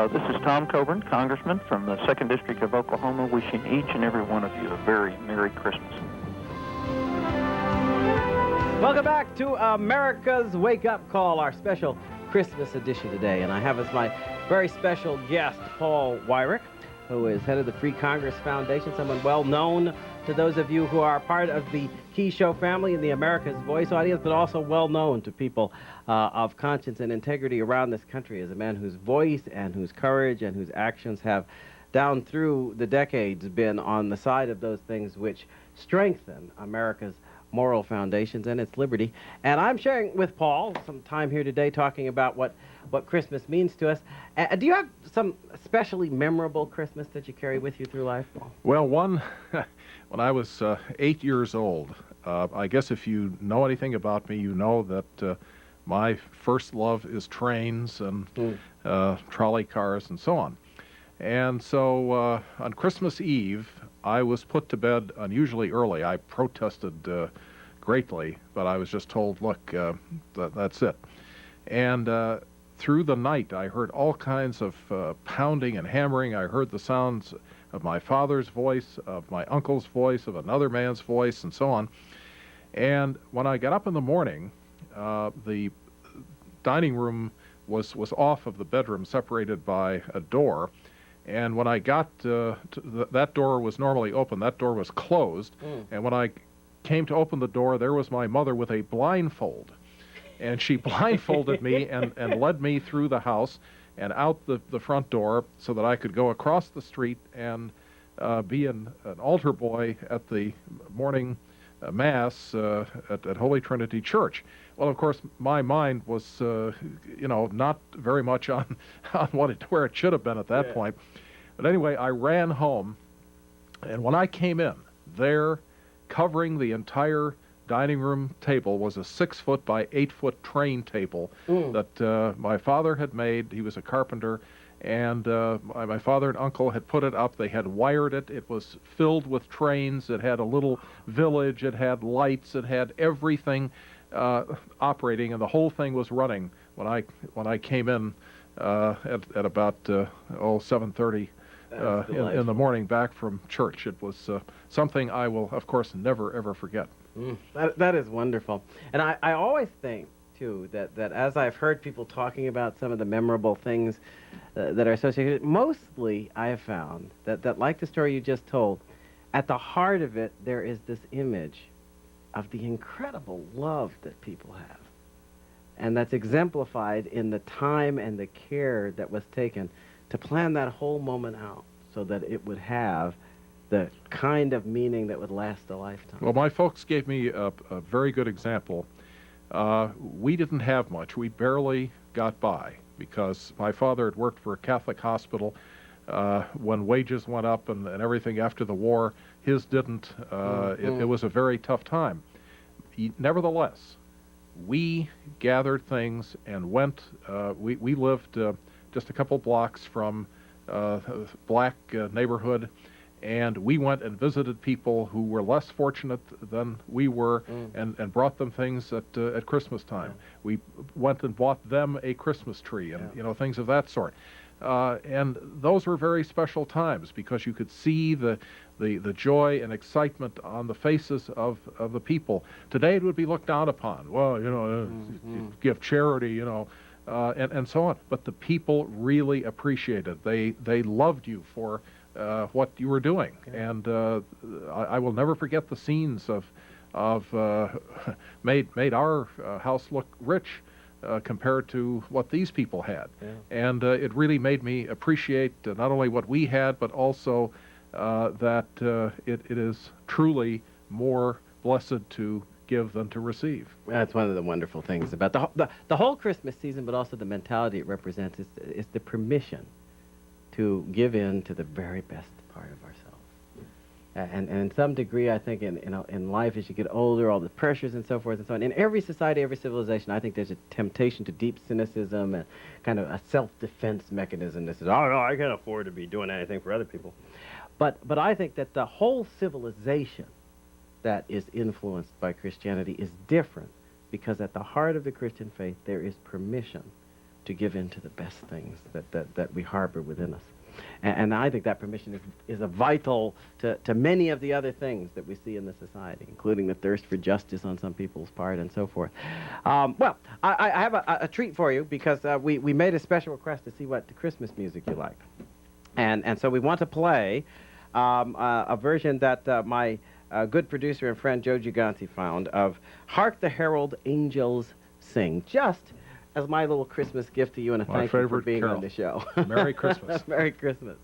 This is Tom Coburn, Congressman from the 2nd District of Oklahoma, wishing each and every one of you a very Merry Christmas. Welcome back to America's Wake Up Call, our special Christmas edition today. And I have as my very special guest, Paul Weyrich, who is head of the Free Congress Foundation, someone well known to those of you who are part of the Key Show family and the America's Voice audience, but also well known to people of conscience and integrity around this country as a man whose voice and whose courage and whose actions have down through the decades been on the side of those things which strengthen America's moral foundations and its liberty. And I'm sharing with Paul some time here today talking about what Christmas means to us. Do you have some especially memorable Christmas that you carry with you through life, Paul? Well, one, when I was 8 years old, I guess if you know anything about me, you know that my first love is trains and trolley cars and so on. And so on Christmas Eve, I was put to bed unusually early. I protested greatly, but I was just told, look, that's it. And through the night, I heard all kinds of pounding and hammering. I heard the sounds of my father's voice, of my uncle's voice, of another man's voice, and so on. And when I got up in the morning, the dining room was off of the bedroom, separated by a door. And when I got that door was normally open. That door was closed. And when I came to open the door, there was my mother with a blindfold. And she blindfolded me and led me through the house and out the front door so that I could go across the street and be an altar boy at the morning Mass at Holy Trinity Church. Well, of course, my mind was, not very much on where it should have been at that point. But anyway, I ran home, and when I came in, there, covering the entire dining room table, was a 6-foot by 8-foot train table that my father had made. He was a carpenter, and my father and uncle had put it up. They had wired it. It was filled with trains. It had a little village. It had lights. It had everything operating, and the whole thing was running when I came in at about 7:30 in the morning back from church. It was something I will, of course, never ever forget. That is wonderful. And I always think too that as I've heard people talking about some of the memorable things that are associated, mostly I have found that like the story you just told, at the heart of it there is this image of the incredible love that people have. And that's exemplified in the time and the care that was taken to plan that whole moment out so that it would have the kind of meaning that would last a lifetime. Well, my folks gave me a very good example. We didn't have much. We barely got by because my father had worked for a Catholic hospital when wages went up and everything after the war. His didn't. It was a very tough time. Nevertheless, we gathered things and went. We lived just a couple blocks from a black neighborhood, and we went and visited people who were less fortunate than we were and brought them things at Christmas time. We went and bought them a Christmas tree and things of that sort. And those were very special times because you could see the joy and excitement on the faces of the people. Today it would be looked down upon. Well, give charity, and so on. But the people really appreciated it. They loved you for what you were doing. And I will never forget the scenes of made our house look rich compared to what these people had. And it really made me appreciate not only what we had, but also that it is truly more blessed to give than to receive. That's one of the wonderful things about the whole Christmas season, but also the mentality it represents is the permission to give in to the very best part of ourselves. And in some degree, I think in life, as you get older, all the pressures and so forth and so on, in every society, every civilization, I think there's a temptation to deep cynicism and kind of a self-defense mechanism that says, oh, no, I can't afford to be doing anything for other people. But I think that the whole civilization that is influenced by Christianity is different because at the heart of the Christian faith, there is permission to give in to the best things that we harbor within us. And I think that permission is a vital to many of the other things that we see in the society, including the thirst for justice on some people's part and so forth. Well, I have a treat for you, because we made a special request to see what Christmas music you like. And so we want to play a version that my good producer and friend Joe Gigante found of Hark the Herald Angels Sing, just as my little Christmas gift to you, and a thank you for being on the show. Merry Christmas. Merry Christmas.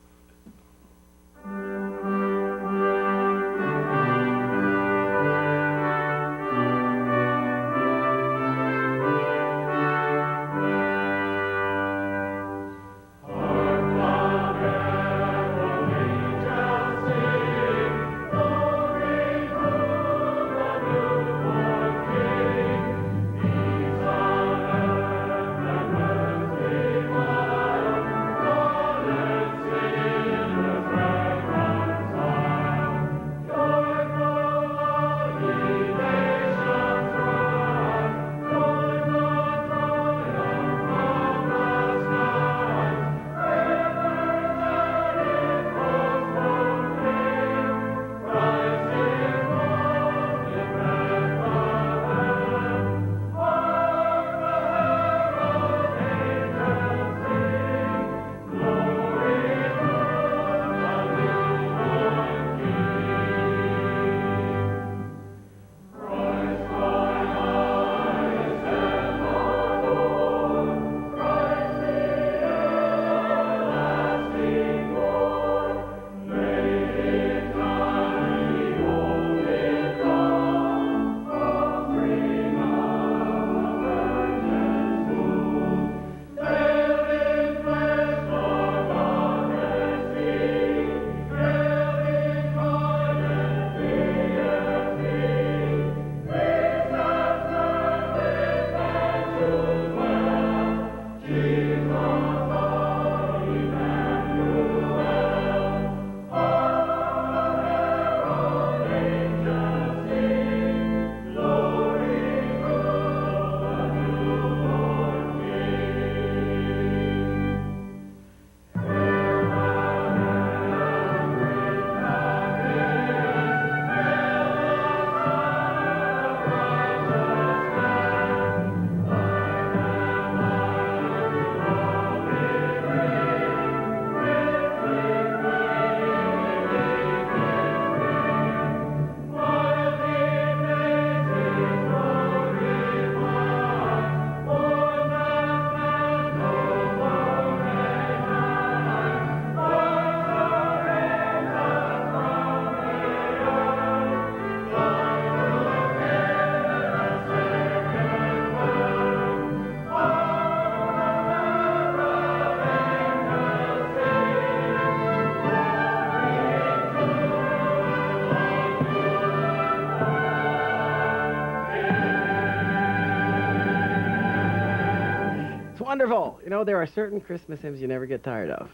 Wonderful. You know, there are certain Christmas hymns you never get tired of.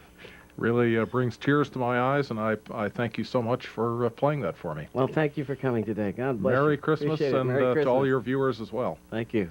Really brings tears to my eyes, and I thank you so much for playing that for me. Well, thank you for coming today. God bless you. Merry Christmas, Appreciate it. and Merry Christmas. to all your viewers as well. Thank you.